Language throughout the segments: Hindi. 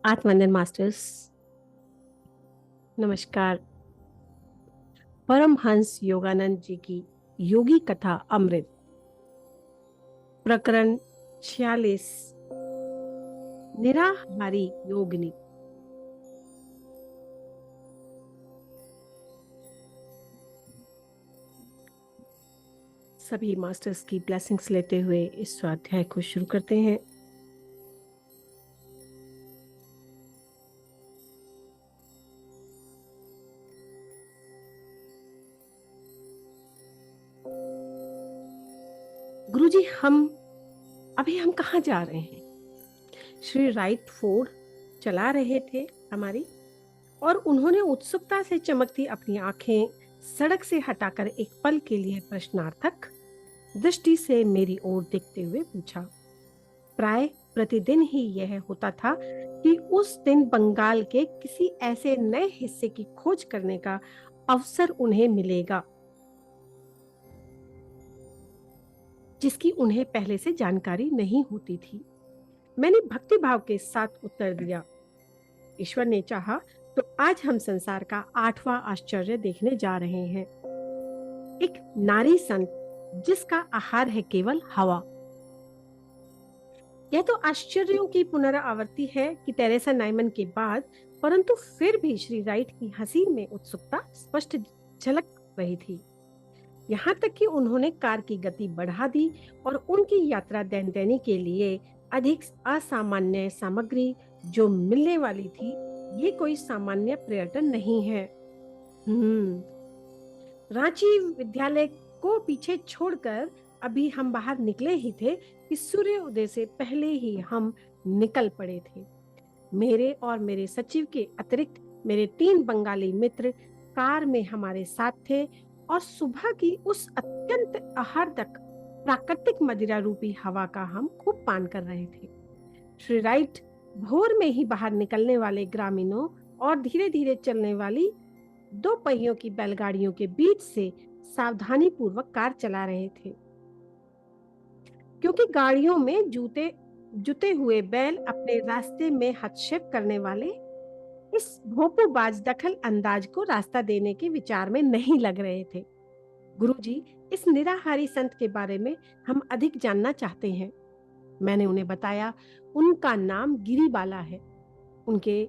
आत्मवंदन मास्टर्स, नमस्कार। परमहंस योगानंद जी की योगी कथा अमृत, प्रकरण 46, निराहारी योगिनी। सभी मास्टर्स की ब्लेसिंग्स लेते हुए इस स्वाध्याय को शुरू करते हैं। गुरुजी, हम कहाँ जा रहे हैं? श्री राइट फोर्ड चला रहे थे हमारी, और उन्होंने उत्सुकता से चमकती अपनी आंखें सड़क से हटाकर एक पल के लिए प्रश्नार्थक दृष्टि से मेरी ओर देखते हुए पूछा। प्राय प्रतिदिन ही यह होता था कि उस दिन बंगाल के किसी ऐसे नए हिस्से की खोज करने का अवसर उन्हें मिलेगा जिसकी उन्हें पहले से जानकारी नहीं होती थी। मैंने भक्ति भाव के साथ उत्तर दिया, ईश्वर ने चाहा तो आज हम संसार का 8वां आश्चर्य देखने जा रहे हैं। एक नारी संत जिसका आहार है केवल हवा। यह तो आश्चर्यों की पुनरावृत्ति है कि तेरेसा नाइमन के बाद, परंतु फिर भी श्री राइट की हंसी में उत्सुकता स्पष्ट झलक रही थी। यहाँ तक कि उन्होंने कार की गति बढ़ा दी और उनकी यात्रा दैनदैनी के लिए अधिक असामान्य सामग्री जो मिलने वाली थी, ये कोई सामान्य पर्यटन नहीं है। रांची विद्यालय को पीछे छोड़कर अभी हम बाहर निकले ही थे कि सूर्य उदय से पहले ही हम निकल पड़े थे। मेरे और मेरे सचिव के अतिरिक्त मेरे 3 बंगाली मित्र कार में हमारे साथ थे और सुबह की उस अत्यंत आहारदक प्राकृतिक मदिरा रूपी हवा का हम खूब पान कर रहे थे। श्री राइट भोर में ही बाहर निकलने वाले ग्रामीणों और धीरे धीरे चलने वाली 2 पहियों की बैलगाड़ियों के बीच से सावधानी पूर्वक कार चला रहे थे, क्योंकि गाड़ियों में जुते हुए बैल अपने रास्ते में हस्तक्षेप करने वाले इस भोंपूबाज दखल अंदाज को रास्ता देने के विचार में नहीं लग रहे थे। गुरुजी, इस निराहारी संत के बारे में हम अधिक जानना चाहते हैं। मैंने उन्हें बताया, उनका नाम गिरिबाला है। उनके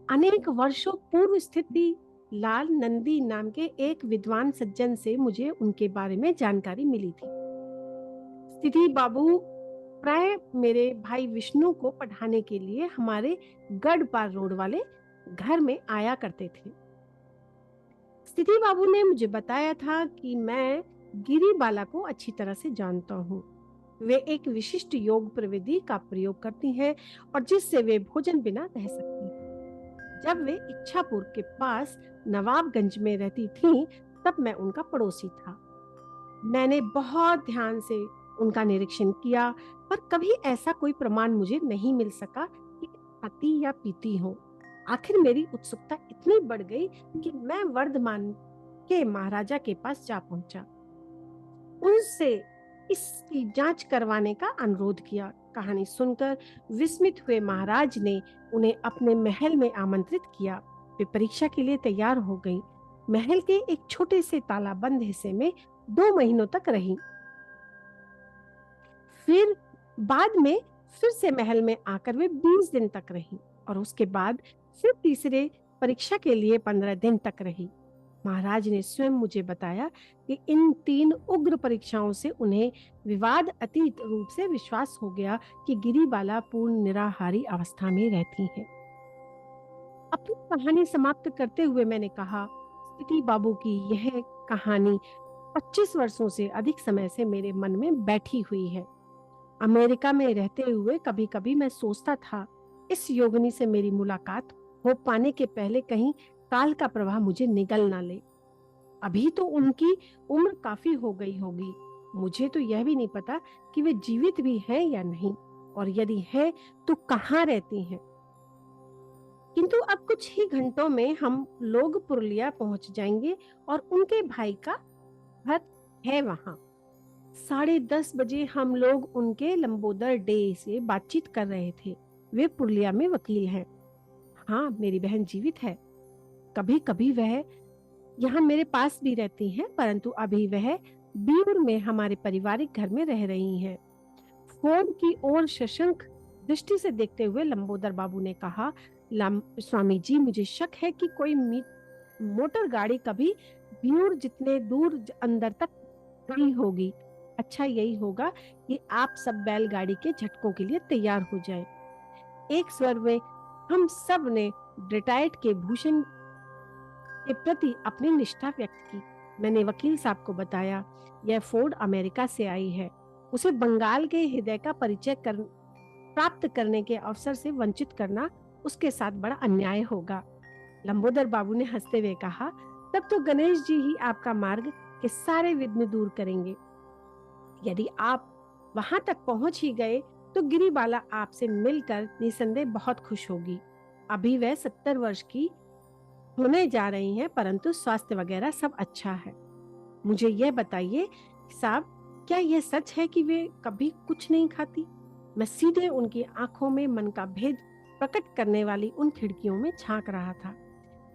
अनेक वर्षों पूर्व स्थिति लाल नंदी नाम के एक विद्वान सज्जन से मुझे उनके बारे में जानकारी मिली थी। स्थिति बाबू प्राय मेरे भाई विष्णु को पढ़ाने के लिए हमारे गढ़पार रोड वाले घर में आया करते थे। स्थिति बाबू ने मुझे बताया था कि मैं गिरिबाला को अच्छी तरह से जानता हूँ। वे एक विशिष्ट योग प्रविधि का प्रयोग करती हैं और जिससे वे भोजन बिना रह सकती हैं। जब वे इच्छापुर के पास नवाबगंज में रहती थीं, तब मैं उनका पड़ोसी था। मैंने बहुत ध्यान से उनका निरीक्षण किया, पर कभी ऐसा कोई प्रमाण मुझे नहीं मिल सका कि खाती या पीती हो। आखिर मेरी उत्सुकता इतनी बढ़ गई कि मैं वर्धमान के महाराजा के पास जा पहुंचा। उनसे इसकी जांच करवाने का अनुरोध किया। कहानी सुनकर विस्मित हुए महाराज ने उन्हें अपने महल में आमंत्रित किया। वे परीक्षा के लिए तैयार हो गईं। महल के एक छोटे से तालाबंद हिस्से में 2 महीनों तक रही। फिर बाद में फिर से महल में आकर वे 20 दिन तक रही और उसके बाद फिर तीसरे परीक्षा के लिए 15 दिन तक रही। महाराज ने स्वयं मुझे बताया कि इन 3 उग्र परीक्षाओं से उन्हें विवाद अतीत रूप से विश्वास हो गया कि गिरिबाला पूर्ण निराहारी अवस्था में रहती हैं। अपनी कहानी समाप्त करते हुए मैंने कहा, स्थिति बाबू की यह कहानी 25 वर्षों से अधिक समय से मेरे मन में बैठी हुई है। अमेरिका में रहते हुए कभी कभी मैं सोचता था, इस योगिनी से मेरी मुलाकात हो पाने के पहले कहीं काल का प्रवाह मुझे निगल ना ले। अभी तो उनकी उम्र काफी हो गई होगी। मुझे तो यह भी नहीं पता कि वे जीवित भी हैं या नहीं, और यदि है तो कहाँ रहती हैं। किंतु अब कुछ ही घंटों में हम लोग पुरुलिया पहुंच जाएंगे और उनके भाई का घर है वहां। 10:30 बजे हम लोग उनके लंबोदर डे से बातचीत कर रहे थे। वे पुरुलिया में वकील हैं। हाँ, मेरी बहन जीवित है। कभी कभी वह यहाँ मेरे पास भी रहती हैं, परंतु अभी वह बीऊर में हमारे पारिवारिक घर में रह रही हैं। फोन की ओर सशंक दृष्टि से देखते हुए लंबोदर बाबू ने कहा, स्वामी जी, मुझे शक है कि कोई मोटर गाड़ी कभी ब्यूर जितने दूर अंदर तक गई होगी। अच्छा यही होगा कि आप सब बैलगाड़ी के झटकों के लिए तैयार हो जाएं। एक स्वर में हम सब ने रिटायर्ड के भूषण के प्रति अपनी निष्ठा व्यक्त की। मैंने वकील साहब को बताया, यह फोर्ड अमेरिका से आई है। उसे बंगाल के हृदय का परिचय प्राप्त करने के अवसर से वंचित करना उसके साथ बड़ा अन्याय होगा। लंबोदर बाबू ने हंसते हुए कहा, तब तो गणेश जी ही आपका मार्ग के सारे विघ्न दूर करेंगे। यदि आप वहां तक पहुंच ही गए तो गिरिबाला आपसे मिलकर निसंदेह बहुत खुश होगी। अभी वह 70 वर्ष की होने जा रही हैं, परंतु स्वास्थ्य वगैरह सब अच्छा है। मुझे यह बताइए साहब, क्या यह सच है कि वे कभी कुछ नहीं खाती? मैं सीधे उनकी आंखों में मन का भेद प्रकट करने वाली उन खिड़कियों में झांक रहा था।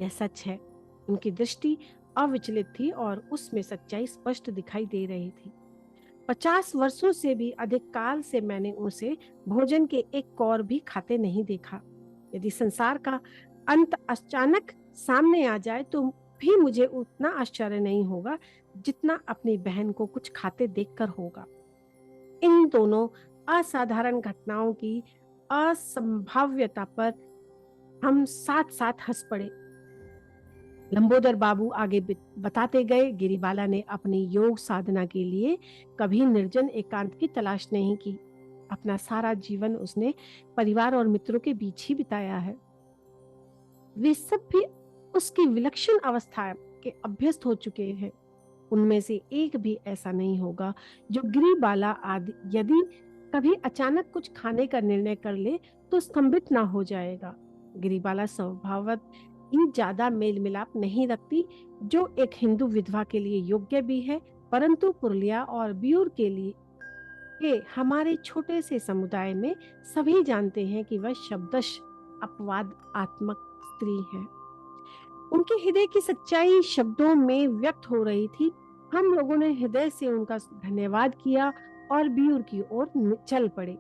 यह सच है। उनकी दृष्टि अविचलित थी और उसमें सच्चाई स्पष्ट दिखाई दे रही थी। 50 वर्षों से भी अधिक काल से मैंने उसे भोजन के एक कौर भी खाते नहीं देखा। यदि संसार का अंत अचानक सामने आ जाए तो भी मुझे उतना आश्चर्य नहीं होगा जितना अपनी बहन को कुछ खाते देखकर होगा। इन दोनों असाधारण घटनाओं की असंभाव्यता पर हम साथ साथ हंस पड़े। लंबोदर बाबू आगे बताते गए, गिरिबाला ने अपनी योग साधना के लिए कभी निर्जन एकांत की तलाश नहीं की। अपना सारा जीवन उसने परिवार और मित्रों के बीच ही बिताया है। वे सब भी उसकी विलक्षण अवस्था के अभ्यस्त हो चुके हैं। उनमें से एक भी ऐसा नहीं होगा जो गिरिबाला आदि यदि कभी अचानक कुछ खाने का निर्णय कर ले तो स्तंभित ना हो जाएगा। गिरिबाला स्वभावत ही ज्यादा मेल मिलाप नहीं रखती, जो एक हिंदू विधवा के लिए योग्य भी है, परंतु पुरुलिया और ब्यूर के लिए हमारे छोटे से समुदाय में सभी जानते हैं कि वह शब्दश अपवाद आत्मक स्त्री है। उनके हृदय की सच्चाई शब्दों में व्यक्त हो रही थी। हम लोगों ने हृदय से उनका धन्यवाद किया और ब्यूर की ओर चल पड़े।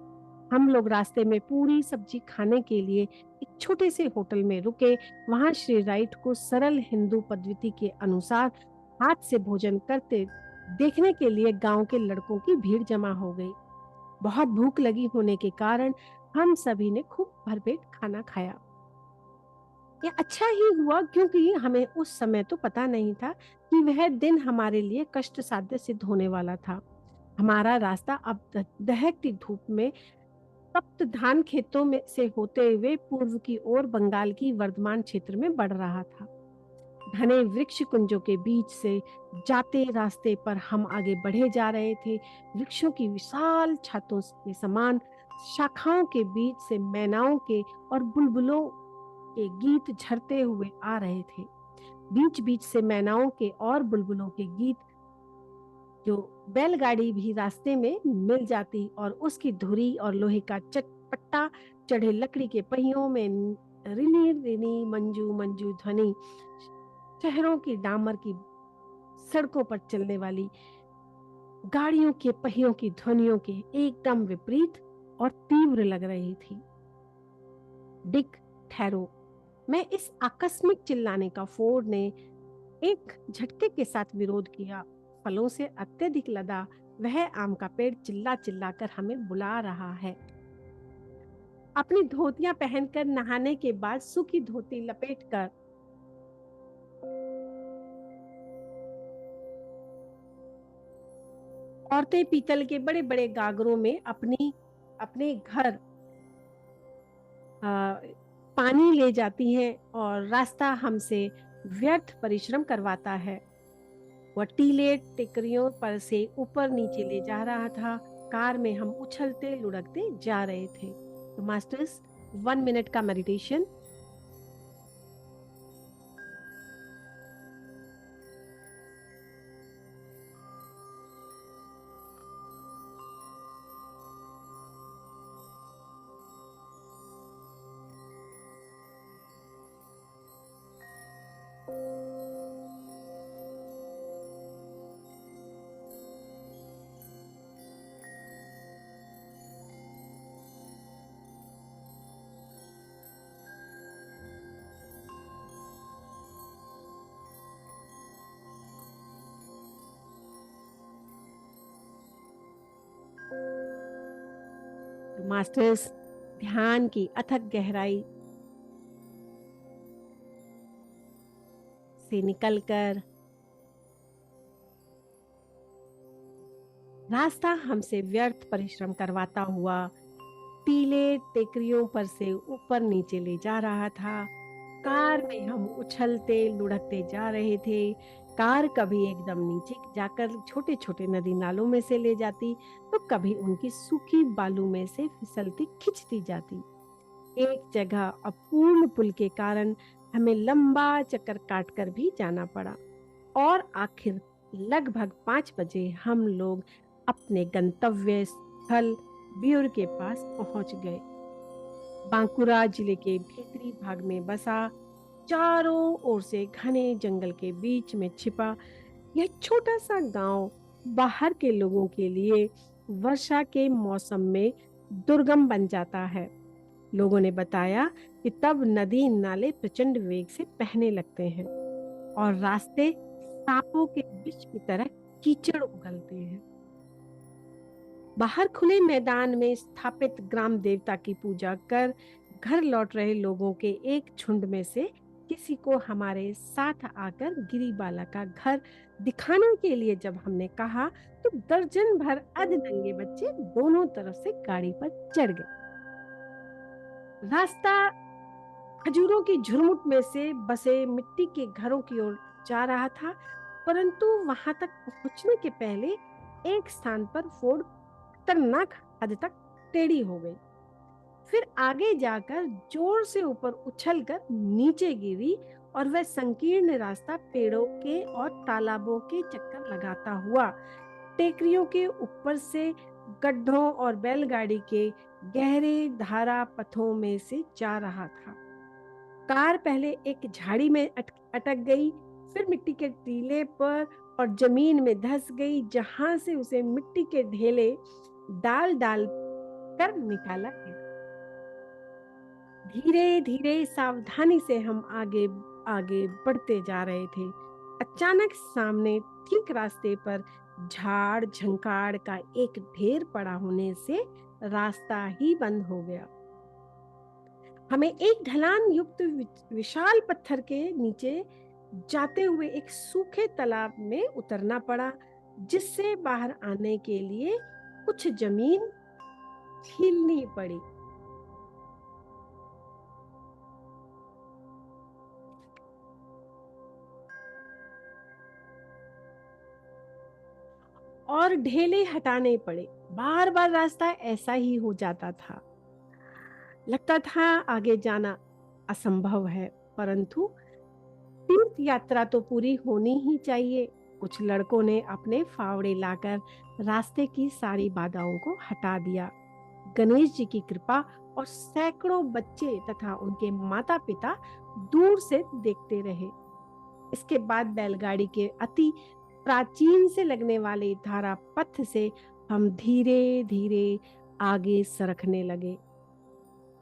हम लोग रास्ते में पूरी सब्जी खाने के लिए एक छोटे से होटल में रुके। वहां श्री राइट को सरल हिंदू पद्धति के अनुसार हाथ से भोजन करते देखने के लिए गांव के लड़कों की भीड़ जमा हो गई। बहुत भूख लगी होने के कारण हम सभी ने खूब भरपेट खाना खाया। ये अच्छा ही हुआ, क्योंकि हमें उस समय तो पता नहीं था कि वह दिन हमारे लिए कष्ट साध्य सिद्ध होने वाला था। हमारा रास्ता अब दहकती धूप में तप्त धान खेतों में से होते हुए पूर्व की ओर बंगाल की वर्धमान क्षेत्र में बढ़ रहा था। घने वृक्ष कुंजों के बीच से जाते रास्ते पर हम आगे बढ़े जा रहे थे। वृक्षों की विशाल छातों के समान शाखाओं के बीच से मैनाओं के और बुलबुलों के गीत झरते हुए आ रहे थे। बीच बीच से मैनाओं के और बुलबुलों के गीत, जो बैलगाड़ी भी रास्ते में मिल जाती और उसकी धुरी और लोहे का चटपटा चढ़े लकड़ी के पहियों में रिनी रिनी मंजू मंजू ध्वनि शहरों की डामर की सड़कों पर चलने वाली गाड़ियों के पहियों की ध्वनियों के एकदम विपरीत और तीव्र लग रही थी। डिक, ठहरो। मैं इस आकस्मिक चिल्लाने का फोर्ड ने एक झटके के साथ विरोध किया। फलों से अत्यधिक लदा वह आम का पेड़ चिल्ला चिल्ला कर हमें बुला रहा है। अपनी धोतियां पहनकर नहाने के बाद सूखी धोती लपेटकर औरतें पीतल के बड़े बड़े गागरों में अपने घर पानी ले जाती हैं और रास्ता हमसे व्यर्थ परिश्रम करवाता है। वह टीले टेकरियों पर से ऊपर नीचे ले जा रहा था। कार में हम उछलते लुढ़कते जा रहे थे। तो मास्टर्स, 1 मिनट का मेडिटेशन। मास्टर्स ध्यान की अथक गहराई से निकलकर रास्ता हमसे व्यर्थ परिश्रम करवाता हुआ टीले टेकरियों पर से ऊपर नीचे ले जा रहा था। कार में हम उछलते लुढ़कते जा रहे थे। कार कभी एकदम नीचे जाकर छोटे छोटे नदी नालों में से ले जाती, तो कभी उनकी सूखी बालू में से फिसलती खिंचती जाती। एक जगह अपूर्ण पुल के कारण हमें लंबा चक्कर काटकर भी जाना पड़ा और आखिर लगभग 5 बजे हम लोग अपने गंतव्य स्थल ब्यूर के पास पहुंच गए। बांकुरा जिले के भीतरी भाग में बसा, चारों ओर से घने जंगल के बीच में छिपा यह छोटा सा गांव बाहर के लोगों के लिए वर्षा के मौसम में दुर्गम बन जाता है। लोगों ने बताया कि तब नदी नाले प्रचंड वेग से बहने लगते हैं और रास्ते सांपों के विष की तरह कीचड़ उगलते हैं। बाहर खुले मैदान में स्थापित ग्राम देवता की पूजा कर घर लौट रहे लोगों के एक झुंड में से किसी को हमारे साथ आकर गिरिबाला का घर दिखाने के लिए जब हमने कहा, तो दर्जन भर अधनंगे बच्चे दोनों तरफ से गाड़ी पर चढ़ गए। रास्ता खजूरों की झुरमुट में से बसे मिट्टी के घरों की ओर जा रहा था, परंतु वहां तक पहुंचने के पहले एक स्थान पर फोर्ड खतरनाक हद तक टेढ़ी हो गई। फिर आगे जाकर जोर से ऊपर उछलकर नीचे गिरी और वह संकीर्ण रास्ता पेड़ों के और तालाबों के चक्कर लगाता हुआ टेकरियों के ऊपर से गड्ढों और बैलगाड़ी के गहरे धारा पथों में से जा रहा था। कार पहले एक झाड़ी में अटक गई, फिर मिट्टी के टीले पर और जमीन में धंस गई, जहां से उसे मिट्टी के ढेले डाल डाल कर निकाला गया। धीरे धीरे सावधानी से हम आगे आगे बढ़ते जा रहे थे। अचानक सामने ठीक रास्ते पर झाड़ झंकाड़ का एक ढेर पड़ा होने से रास्ता ही बंद हो गया। हमें एक ढलान युक्त विशाल पत्थर के नीचे जाते हुए एक सूखे तालाब में उतरना पड़ा, जिससे बाहर आने के लिए कुछ जमीन छीलनी पड़ी। और ढेले हटाने पड़े। बार बार रास्ता ऐसा ही हो जाता था। लगता था आगे जाना असंभव है, परंतु तीर्थ यात्रा तो पूरी होनी ही चाहिए। कुछ लड़कों ने अपने फावड़े लाकर रास्ते की सारी बाधाओं को हटा दिया। गणेश जी की कृपा और सैकड़ों बच्चे तथा उनके माता पिता दूर से देखते रहे। इसके बाद बैलगाड़ी के अति प्राचीन से लगने वाले धारा पथ से हम धीरे धीरे आगे सरकने लगे।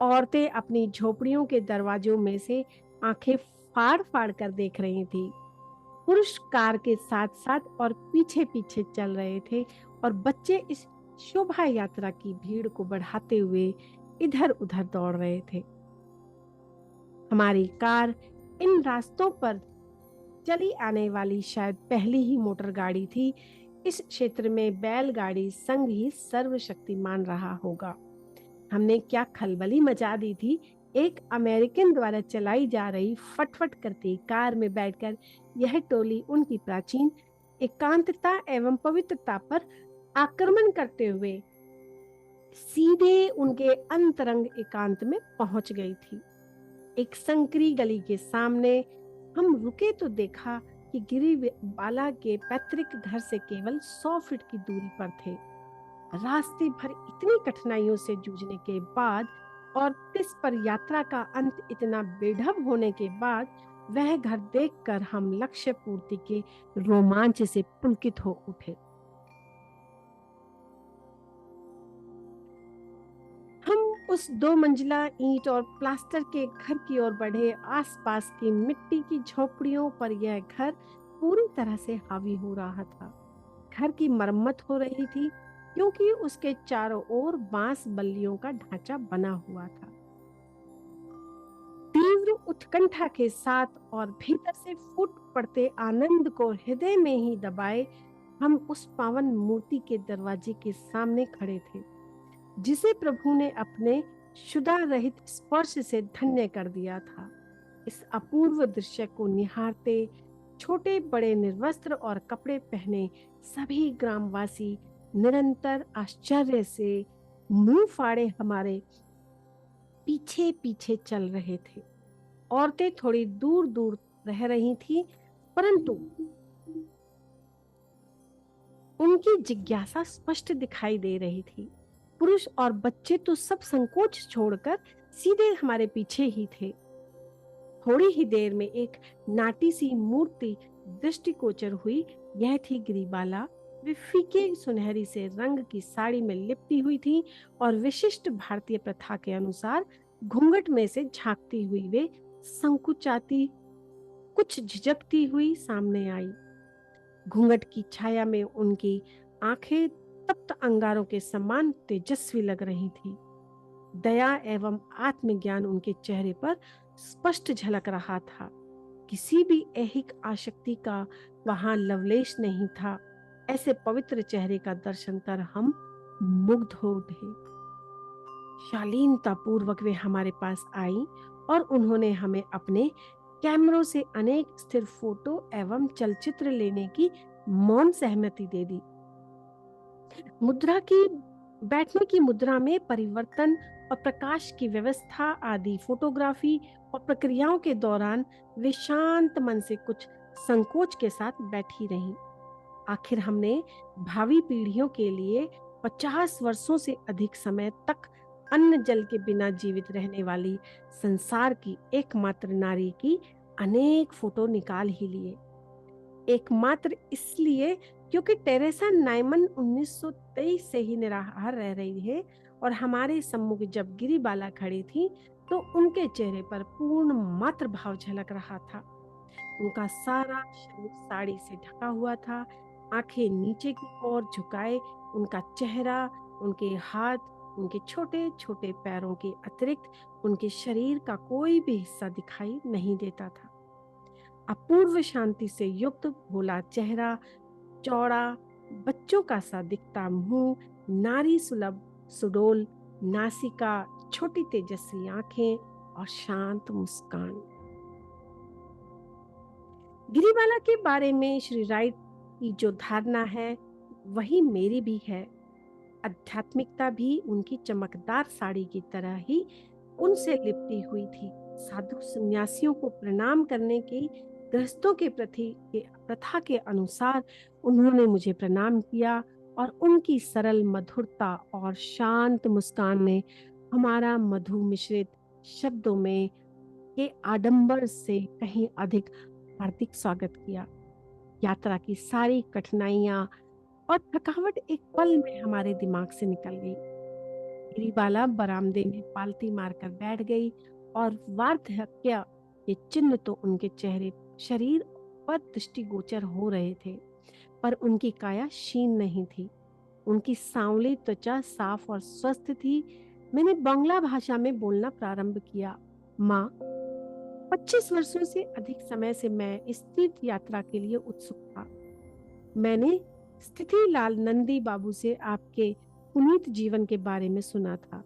औरतें अपनी झोपड़ियों के दरवाजों में से आंखें फाड़ फाड़ कर देख रही थी। पुरुष कार के साथ साथ और पीछे पीछे चल रहे थे और बच्चे इस शोभा यात्रा की भीड़ को बढ़ाते हुए इधर उधर दौड़ रहे थे। हमारी कार इन रास्तों पर चली आने वाली शायद पहली ही मोटर गाड़ी थी। इस क्षेत्र में बैलगाड़ी संघ ही सर्वशक्तिमान रहा होगा। हमने क्या खलबली मचा दी थी। एक अमेरिकन द्वारा चलाई जा रही फटफट करती कार में बैठकर यह टोली उनकी प्राचीन एकांतता एवं पवित्रता पर आक्रमण करते हुए सीधे उनके अंतरंग एकांत में पहुंच गई थी। एक संकरी गली के सामने हम रुके तो देखा कि गिरिबाला के पैतृक घर से केवल 100 फीट की दूरी पर थे। रास्ते भर इतनी कठिनाइयों से जूझने के बाद और तिस पर यात्रा का अंत इतना बेढब होने के बाद वह घर देखकर हम लक्ष्य पूर्ति के रोमांच से पुलकित हो उठे। हम उस 2 मंजिला ईंट और प्लास्टर के घर की ओर बढ़े। आसपास की मिट्टी की झोपड़ियों पर यह घर पूरी तरह से हावी हो रहा था। घर की मरम्मत हो रही थी। क्योंकि उसके चारों ओर बांस बल्लियों का ढांचा बना हुआ था। तीव्र उत्कंठा के साथ और भीतर से फूट पड़ते आनंद को हृदय में ही दबाए हम उस पावन मूर्ति के दरवाजे के सामने खड़े थे, जिसे प्रभु ने अपने क्षुधा रहित स्पर्श से धन्य कर दिया था। इस अपूर्व दृश्य को निहारते छोटे बड़े निर्वस्त्र और कपड़े पहने सभी ग्रामवासी निरंतर आश्चर्य से मुंह फाड़े हमारे पीछे पीछे चल रहे थे। औरतें थोड़ी दूर दूर रह रही थीं, परंतु उनकी जिज्ञासा स्पष्ट दिखाई दे रही थी। पुरुष और बच्चे तो सब संकोच छोड़कर सीधे हमारे पीछे ही थे। थोड़ी ही देर में एक नाटी सी मूर्ति दृष्टिगोचर हुई। यह थी गिरिबाला। वे फीके सुनहरी से रंग की साड़ी में लिपटी हुई थी और विशिष्ट भारतीय प्रथा के अनुसार घूंघट में से झांकती हुई वे संकुचाती, कुछ झिझकती हुई सामने आई। घूंघट की छाया में उनकी आंखें तप्त अंगारों के समान तेजस्वी लग रही थी। दया एवं आत्मज्ञान उनके चेहरे पर स्पष्ट झलक रहा था। किसी भी ऐहिक आसक्ति का वहां लवलेश नहीं था। ऐसे पवित्र चेहरे का दर्शन कर हम मुग्ध हो उठे। शालीनता पूर्वक वे हमारे पास आई और उन्होंने हमें अपने कैमरों से अनेक स्थिर फोटो एवं चलचित्र लेने की मौन सहमति दे दी। मुद्रा की बैठने की मुद्रा में परिवर्तन और प्रकाश की व्यवस्था आदि फोटोग्राफी और प्रक्रियाओं के दौरान वे शांत मन से कुछ संकोच के साथ बैठी रहीं। आखिर हमने भावी पीढ़ियों के लिए 50 वर्षों से अधिक समय तक अन्न जल के बिना जीवित रहने वाली संसार की एकमात्र नारी की अनेक फोटो निकाल ही लिए। एकमात्र इसलिए क्योंकि टेरेसा नाइमन 1923 से ही निराहार रह रही है और हमारे सम्मुख जब गिरिबाला खड़ी थी तो उनके चेहरे पर पूर्ण मातृ भाव झलक रहा था। उनका सारा शरीर साड़ी से ढका हुआ था। आंखें नीचे की ओर झुकाए उनका चेहरा, उनके हाथ, उनके छोटे छोटे पैरों के अतिरिक्त उनके शरीर का कोई भी हिस्सा दिखाई नहीं देता था। अपूर्व शांति से युक्त भोला चेहरा, चौड़ा बच्चों का सा दिखता मुंह, नारी सुलभ सुडोल नासिका, छोटी तेजस्वी आंखें और शांत मुस्कान। गिरिबाला के बारे में श्री राइट की जो धारणा है वही मेरी भी है। आध्यात्मिकता भी उनकी चमकदार साड़ी की तरह ही उनसे लिपटी हुई थी। साधु सन्यासियों को प्रणाम करने की गृहस्थों के प्रति के प्रथा के अनुसार उन्होंने मुझे प्रणाम किया और उनकी सरल मधुरता और शांत मुस्कान ने हमारा मधु मिश्रित शब्दों में के आडंबर से कहीं अधिक हार्दिक स्वागत किया। यात्रा की सारी कठिनाइयां और थकावट एक पल में हमारे दिमाग से निकल गई। गिरिबाला बरामदे में पालती मारकर बैठ गई और वार्धक्य के चिन्ह तो उनके चेहरे शरीर पर दृष्टिगोचर हो रहे थे, पर उनकी काया क्षीण नहीं थी। उनकी सांवली त्वचा साफ और स्वस्थ थी। मैंने बांग्ला भाषा में बोलना प्रारंभ किया। माँ, 25 वर्षों से अधिक समय से मैं इस तीर्थ यात्रा के लिए उत्सुक था। मैंने स्थिति लाल नंदी बाबू से आपके पुनीत जीवन के बारे में सुना था।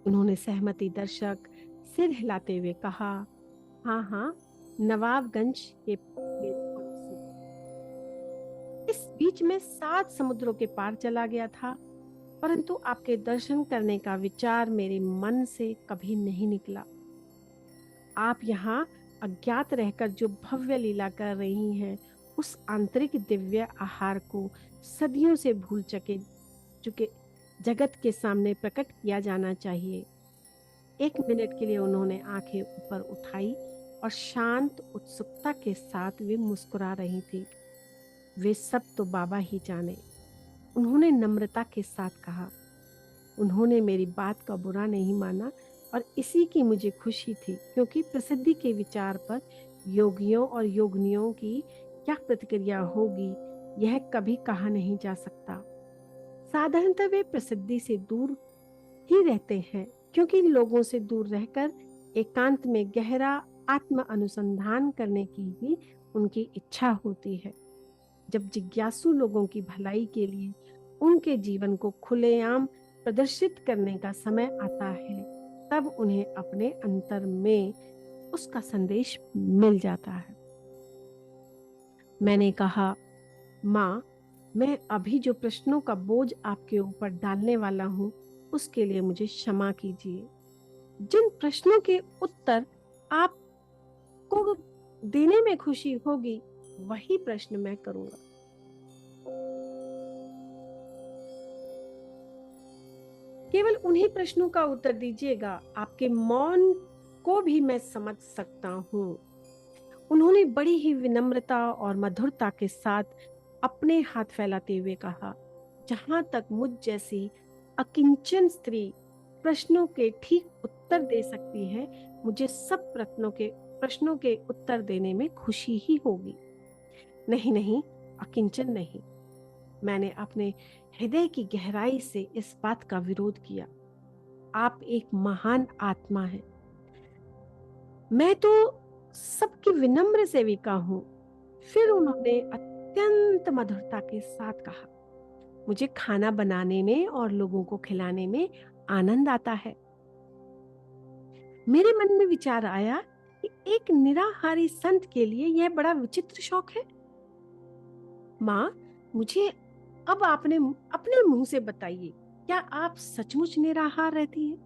उन्होंने सहमति दर्शक सिर हिलाते हुए कहा, हाँ हाँ, नवाबगंज के इस बीच में 7 समुद्रों के पार चला गया था, परंतु आपके दर्शन करने का विचार मेरे मन से कभी नहीं निकला। आप यहाँ अज्ञात रहकर जो भव्य लीला कर रही हैं, उस आंतरिक दिव्य आहार को सदियों से भूल चुके जगत के सामने प्रकट किया जाना चाहिए। 1 मिनट के लिए उन्होंने आंखें ऊपर उठाई और शांत उत्सुकता के साथ वे मुस्कुरा रही थी। वे सब तो बाबा ही जाने, उन्होंने नम्रता के साथ कहा। उन्होंने मेरी बात का बुरा नहीं माना और इसी की मुझे खुशी थी, क्योंकि प्रसिद्धि के विचार पर योगियों और योगिनियों की क्या प्रतिक्रिया होगी यह कभी कहा नहीं जा सकता। साधारणतः वे प्रसिद्धि से दूर ही रहते हैं, क्योंकि लोगों से दूर रहकर एकांत में गहरा आत्म अनुसंधान करने की ही उनकी इच्छा होती है। जब जिज्ञासु लोगों की भलाई के लिए उनके जीवन को खुलेआम प्रदर्शित करने का समय आता है, तब उन्हें अपने अंतर में उसका संदेश मिल जाता है। मैंने कहा, माँ, मैं अभी जो प्रश्नों का बोझ आपके ऊपर डालने वाला हूँ, उसके लिए मुझे क्षमा कीजिए। जिन प्रश्नों के उत्तर आपको देने में खुशी होगी, वही प्रश्न मैं करूंगा। केवल उन्हीं प्रश्नों का उत्तर दीजिएगा। आपके मौन को भी मैं समझ सकता हूँ। उन्होंने बड़ी ही विनम्रता और मधुरता के साथ अपने हाथ फैलाते हुए कहा, जहां तक मुझ जैसी अकिंचन स्त्री प्रश्नों के ठीक उत्तर दे सकती है, मुझे सब प्रश्नों के उत्तर देने में खुशी ही होगी। नहीं नहीं, अकिंचन नहीं। मैंने अपने हृदय की गहराई से इस बात का विरोध किया। आप एक महान आत्मा हैं। मैं तो सबकी विनम्र सेविका हूँ। फिर उन्होंने अत्यंत मधुरता के साथ कहा, मुझे खाना बनाने में और लोगों को खिलाने में आनंद आता है। मेरे मन में विचार आया कि एक निराहारी संत के लिए यह बड़ा विचित्र शौक है। माँ, मुझे अब आपने अपने मुंह से बताइए, क्या आप सचमुच निराहार रहती हैं?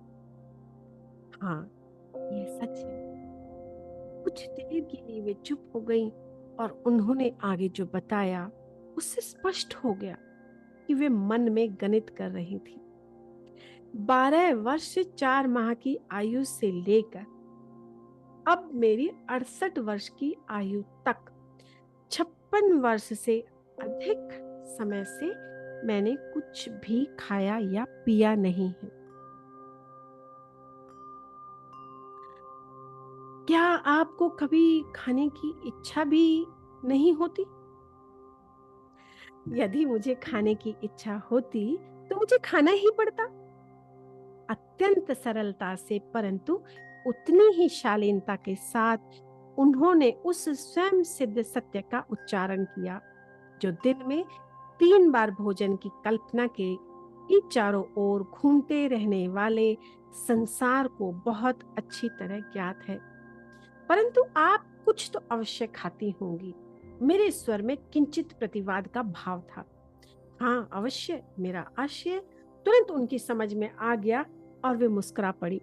हाँ, यह सच है। कुछ देर के लिए वे चुप हो गईं और उन्होंने आगे जो बताया उससे स्पष्ट हो गया कि वे मन में गणित कर रही थी। 12 वर्ष 4 माह की आयु से लेकर अब मेरी 68 वर्ष की आयु तक 56 वर्ष से अधिक समय से मैंने कुछ भी खाया या पिया नहीं है। क्या आपको कभी खाने की इच्छा भी नहीं होती? यदि मुझे खाने की इच्छा होती तो मुझे खाना ही पड़ता। अत्यंत सरलता से, परंतु उतनी ही शालीनता के साथ उन्होंने उस स्वयं सिद्ध सत्य का उच्चारण किया, जो दिन में 3 बार भोजन की कल्पना के ही चारों ओर घूमते रहने वाले संसार को बहुत अच्छी तरह ज्ञात है। परंतु आप कुछ तो अवश्य खाती होंगी। मेरे स्वर में किंचित प्रतिवाद का भाव था। हाँ, अवश्य। मेरा आशय तुरंत उनकी समझ में आ गया और वे मुस्कुरा पड़ी।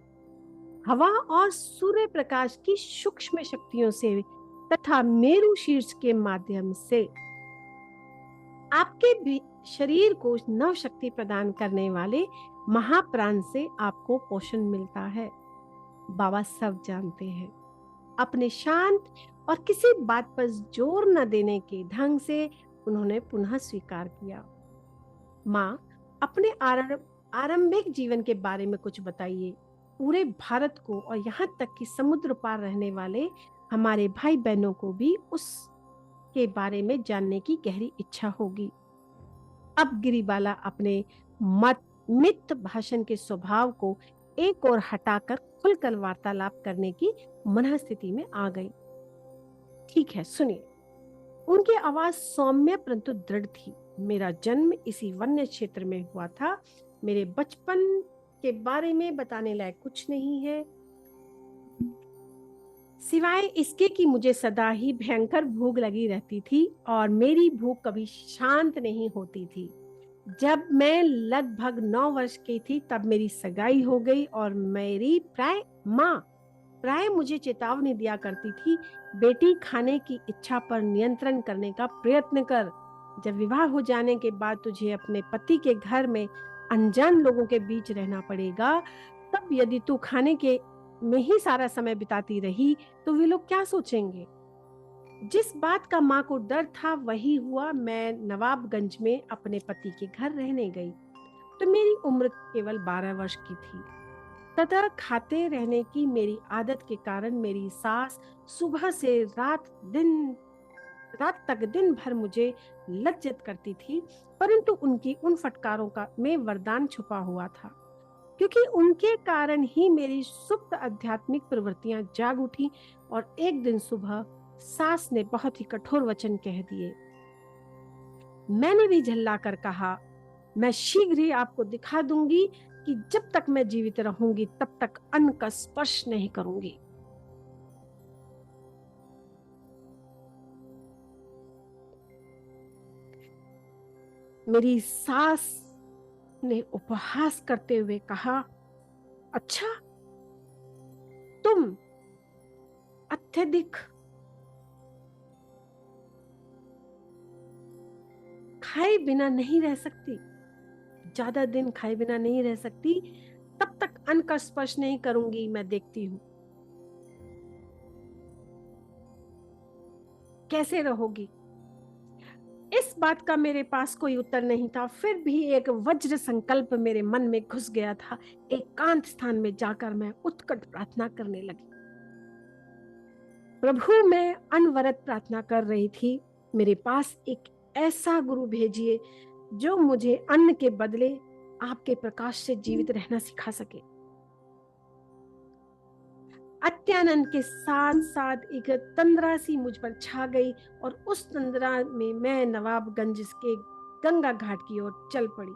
हवा और सूर्य प्रकाश की सूक्ष्म शक्तियों से तथा मेरु शीर्ष के माध्यम से आपके भी शरीर को नव शक्ति प्रदान करने वाले महाप्राण से आपको पोषण मिलता है। बाबा सब जानते हैं। अपने शांत और किसी बात पर जोर न देने के ढंग से उन्होंने पुनः स्वीकार किया। माँ, अपने आरंभिक जीवन के बारे में कुछ बताइए। पूरे भारत को और यहाँ तक कि समुद्र पार रहने वाले हमारे भाई बहनों को भी उसके बारे में जानने की गहरी इच्छा होगी। अब गिरिबाला अपने मित भाषण के स्वभाव को एक ओर हटाकर खुलकर वार्तालाप करने की मनस्थिति में आ गई। ठीक है, सुनिए। उनकी आवाज सौम्य परंतु दृढ़ थी। मेरा जन्म इसी वन्य क्षेत्र में हुआ था। मेरे बचपन के बारे में बताने लायक कुछ नहीं है, सिवाय इसके कि मुझे सदा ही भयंकर भूख लगी रहती थी और मेरी भूख कभी शांत नहीं होती थी। जब मैं लगभग 9 वर्ष की थी तब मेरी सगाई हो गई और मेरी प्राय मुझे चेतावनी दिया करती थी, बेटी, खाने की इच्छा पर नियंत्रण करने का प्रयत्न कर। जब विवाह हो जाने के बाद तुझे अपने पति के घर में अनजान लोगों के बीच रहना पड़ेगा, तब यदि तू खाने के में ही सारा समय बिताती रही तो वे लोग क्या सोचेंगे? जिस बात का माँ को डर था वही हुआ। मैं नवाबगंज में अपने पति के घर रहने गई तो मेरी उम्र केवल 12 वर्ष की थी। तथा खाते रहने की मेरी आदत के कारण मेरी सास सुबह से रात तक दिन भर मुझे लज्जित करती थी, परंतु उनकी उन फटकारों का में वरदान छुपा हुआ था, क्योंकि उनके कारण ही मेरी सुप्त आध्यात्मिक प्रवृत्तियां जाग उठी। और एक दिन सुबह सास ने बहुत ही कठोर वचन कह दिए। मैंने भी झल्ला कर कहा, मैं शीघ्र ही आपको दिखा दूंगी कि जब तक मैं जीवित रहूंगी तब तक अन्न का स्पर्श नहीं करूंगी। मेरी सास ने उपहास करते हुए कहा, अच्छा, तुम अत्यधिक खाए बिना नहीं रह सकती, ज्यादा दिन खाए बिना नहीं रह सकती, तब तक अन्न का स्पर्श नहीं करूंगी, मैं देखती हूं कैसे रहोगी। इस बात का मेरे पास कोई उत्तर नहीं था, फिर भी एक वज्र संकल्प मेरे मन में घुस गया था। एकांत स्थान में जाकर मैं उत्कट प्रार्थना करने लगी। प्रभु, मैं अनवरत प्रार्थना कर रही थी, मेरे पास एक ऐसा गुरु भेजिए जो मुझे अन्न के बदले आपके प्रकाश से जीवित रहना सिखा सके। अत्यानंद के साथ साथ एक तंद्रा सी मुझ पर छा गई और उस तंद्रा में मैं नवाबगंज के गंगा घाट की ओर चल पड़ी।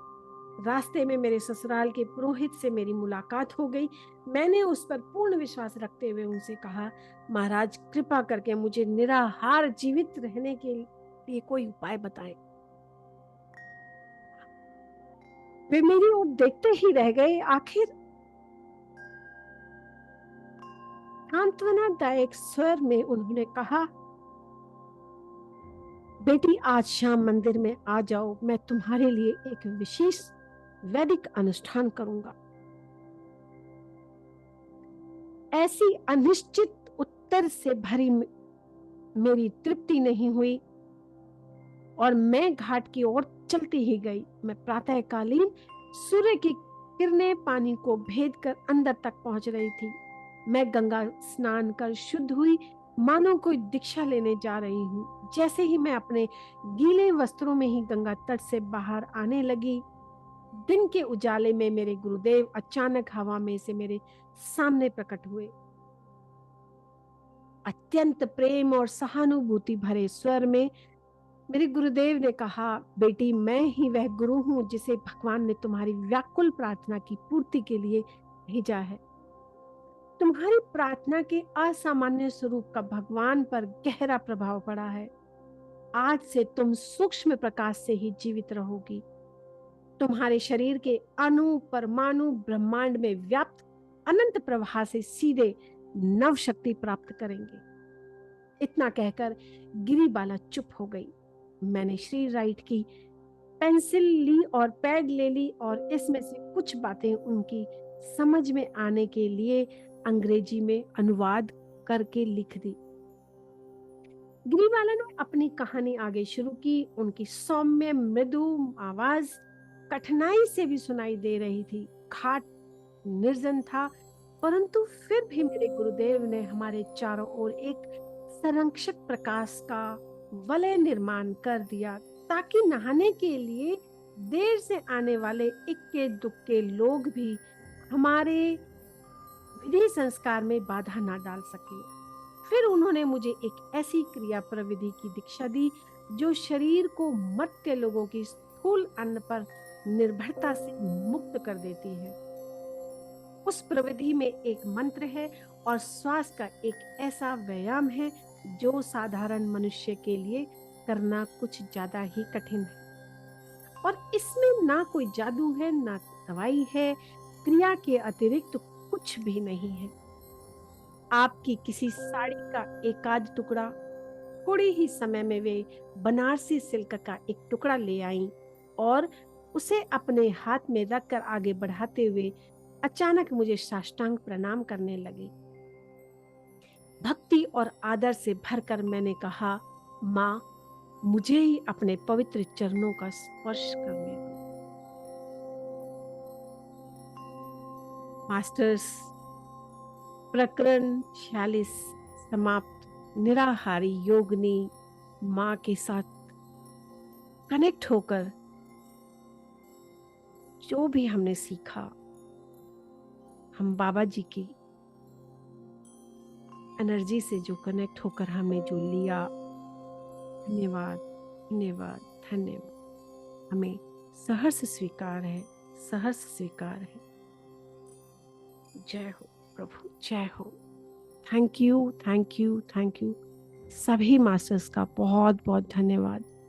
रास्ते में मेरे ससुराल के पुरोहित से मेरी मुलाकात हो गई। मैंने उस पर पूर्ण विश्वास रखते हुए उनसे कहा, महाराज, कृपा करके मुझे निराहार जीवित रहने के लिए कोई उपाय बताएं। वे मेरी ओर देखते ही रह गए। आखिर सांत्वनादायक स्वर में उन्होंने कहा, बेटी, आज शाम मंदिर में आ जाओ, मैं तुम्हारे लिए एक विशेष वैदिक अनुष्ठान करूंगा। ऐसी अनिश्चित उत्तर से भरी मेरी तृप्ति नहीं हुई और मैं घाट की ओर चलती ही गई। मैं प्रातःकालीन सूर्य की किरणें पानी को भेद कर अंदर तक पहुंच रही थी। मैं गंगा स्नान कर शुद्ध हुई, मानो कोई दीक्षा लेने जा रही हूँ। जैसे ही मैं अपने गीले वस्त्रों में ही गंगा तट से बाहर आने लगी, दिन के उजाले में मेरे गुरुदेव अचानक हवा में से मेरे सामने प्रकट हुए। अत्यंत प्रेम और सहानुभूति भरे स्वर में मेरे गुरुदेव ने कहा, बेटी, मैं ही वह गुरु हूं जिसे भगवान ने तुम्हारी व्याकुल प्रार्थना की पूर्ति के लिए भेजा है। तुम्हारी प्रार्थना के असामान्य स्वरूप का भगवान पर गहरा प्रभाव पड़ा है। आज से तुम सूक्ष्म प्रकाश से ही जीवित रहोगी। तुम्हारे शरीर के अणु परमाणु ब्रह्मांड में व्याप्त अनंत प्रवाह से सीधे नव शक्ति प्राप्त करेंगे। इतना कहकर गिरिबाला चुप हो गई। मैंने श्री राइट की पेंसिल ली और पैड ले ली और इसमें से कुछ बातें उनकी समझ में आने के लिए अंग्रेजी में अनुवाद करके लिख दी। गिरिबाला ने अपनी कहानी आगे शुरू की। उनकी सौम्य मृदु आवाज कठिनाई से भी सुनाई दे रही थी। घाट निर्जन था, परंतु फिर भी मेरे गुरुदेव ने हमारे चारों ओर एक संरक्षक प्रकाश का वलय निर्माण कर दिया, ताकि नहाने के लिए देर से आने वाले इक्के दुक्के लोग भी हमारे विधि संस्कार में बाधा ना डाल सके। फिर उन्होंने मुझे एक ऐसी क्रिया प्रविधि की दीक्षा दी जो शरीर को मर्त्य लोगों की स्थूल अन्न पर निर्भरता से मुक्त कर देती है। उस प्रविधि में एक मंत्र है और श्वास का एक ऐसा व्यायाम है जो साधारण मनुष्य के लिए करना कुछ ज्यादा ही कठिन है। और इसमें ना कोई जादू है, ना दवाई है, क्रिया के अतिरिक्त कुछ भी नहीं है। आपकी किसी साड़ी का एक आध टुकड़ा, थोड़े ही समय में वे बनारसी सिल्क का एक टुकड़ा ले आईं और उसे अपने हाथ में रखकर आगे बढ़ाते हुए अचानक मुझे साष्टांग प्रणाम करने लगी। भक्ति और आदर से भरकर मैंने कहा, माँ, मुझे ही अपने पवित्र चरणों का स्पर्श करने दो। मास्टर्स, प्रकरण 46 समाप्त। निराहारी योगिनी माँ के साथ कनेक्ट होकर जो भी हमने सीखा, हम बाबा जी की एनर्जी से जो कनेक्ट होकर हमने जो लिया, धन्यवाद, धन्यवाद, धन्यवाद। हमें सहर्ष स्वीकार है, सहर्ष स्वीकार है। जय हो प्रभु, जय हो। Thank you, thank you, thank you. सभी मास्टर्स का बहुत बहुत धन्यवाद।